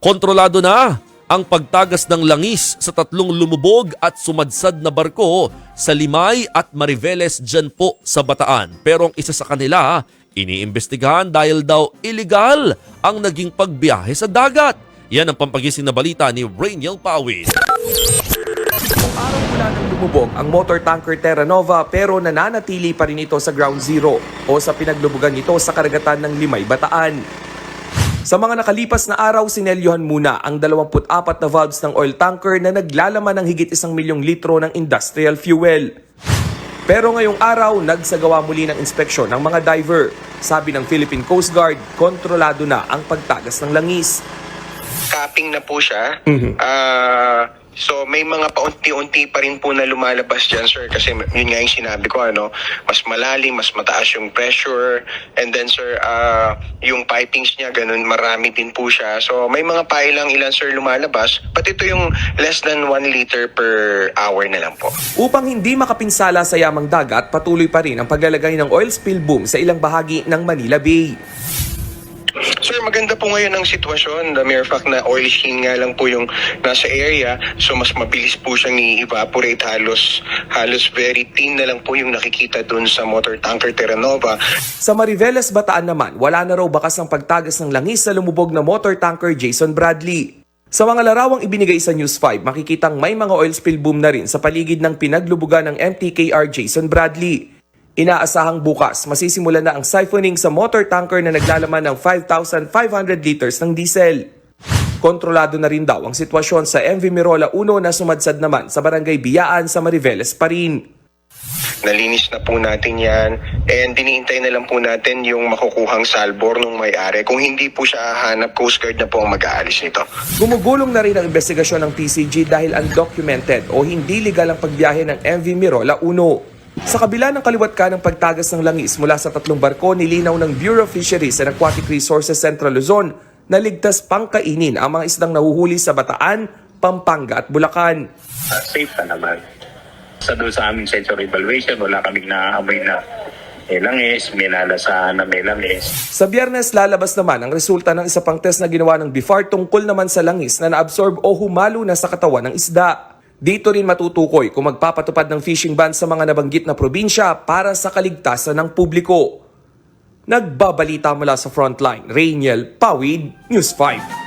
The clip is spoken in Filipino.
Kontrolado na ang pagtagas ng langis sa tatlong lumubog at sumadsad na barko sa Limay at Mariveles dyan po sa Bataan. Pero ang isa sa kanila, iniimbestigahan dahil daw illegal ang naging pagbiyahe sa dagat. Yan ang pampagising na balita ni Rainiel Pawid. Araw mula nang lumubog ang motor tanker Terra Nova pero nananatili pa rin ito sa ground zero o sa pinaglubugan nito sa karagatan ng Limay, Bataan. Sa mga nakalipas na araw, sinelyuhan muna ang 24 na valves ng oil tanker na naglalaman ng higit 1 milyong litro ng industrial fuel. Pero ngayong araw, nagsagawa muli ng inspeksyon ng mga diver. Sabi ng Philippine Coast Guard, kontrolado na ang pagtagas ng langis. Capping na po siya. So may mga paunti-unti pa rin po na lumalabas dyan, sir, kasi yun nga yung sinabi ko, mas malalim, mas mataas yung pressure, and then sir, yung pipings niya ganun, marami din po siya. So may mga pailang ilan, sir, lumalabas, but ito yung less than 1 liter per hour na lang po. Upang hindi makapinsala sa yamang dagat, patuloy pa rin ang paglalagay ng oil spill boom sa ilang bahagi ng Manila Bay. Sir, maganda po ngayon ang sitwasyon. The mere fact na oil sheen nga lang po yung nasa area, so mas mabilis po siyang i-evaporate. Halos very thin na lang po yung nakikita dun sa motor tanker Terra Nova. Sa Mariveles, Bataan naman, wala na raw bakas ng pagtagas ng langis sa lumubog na motor tanker Jason Bradley. Sa mga larawang ibinigay sa News 5, makikitang may mga oil spill boom na rin sa paligid ng pinaglubugan ng MTKR Jason Bradley. Inaasahang bukas, masisimulan na ang siphoning sa motor tanker na naglalaman ng 5,500 liters ng diesel. Kontrolado na rin daw ang sitwasyon sa MV Mirola 1 na sumadsad naman sa Barangay Biyaan sa Mariveles pa rin. Nalinis na po natin yan, and diniintay na lang po natin yung makukuhang salbor ng may-ari. Kung hindi po siya hahanap, Coast Guard na po ang mag-aalis nito. Gumugulong na rin ang investigasyon ng PCG dahil undocumented o hindi legal ang pagbiyahe ng MV Mirola 1. Sa kabila ng kaliwat ka ng pagtagas ng langis mula sa tatlong barko, nilinaw ng Bureau of Fisheries and Aquatic Resources Central Luzon na ligtas pang kainin ang mga isdang nahuhuli sa Bataan, Pampanga at Bulacan. Safe na naman. Doon sa aming sensor evaluation, wala kaming naamoy na may langis, may nalasahan na may langis. Sa Biyernes, lalabas naman ang resulta ng isa pang test na ginawa ng BIFAR tungkol naman sa langis na naabsorb o humalo na sa katawan ng isda. Dito rin matutukoy kung magpapatupad ng fishing ban sa mga nabanggit na probinsya para sa kaligtasan ng publiko. Nagbabalita mula sa Frontline, Rainiel Pawid, News 5.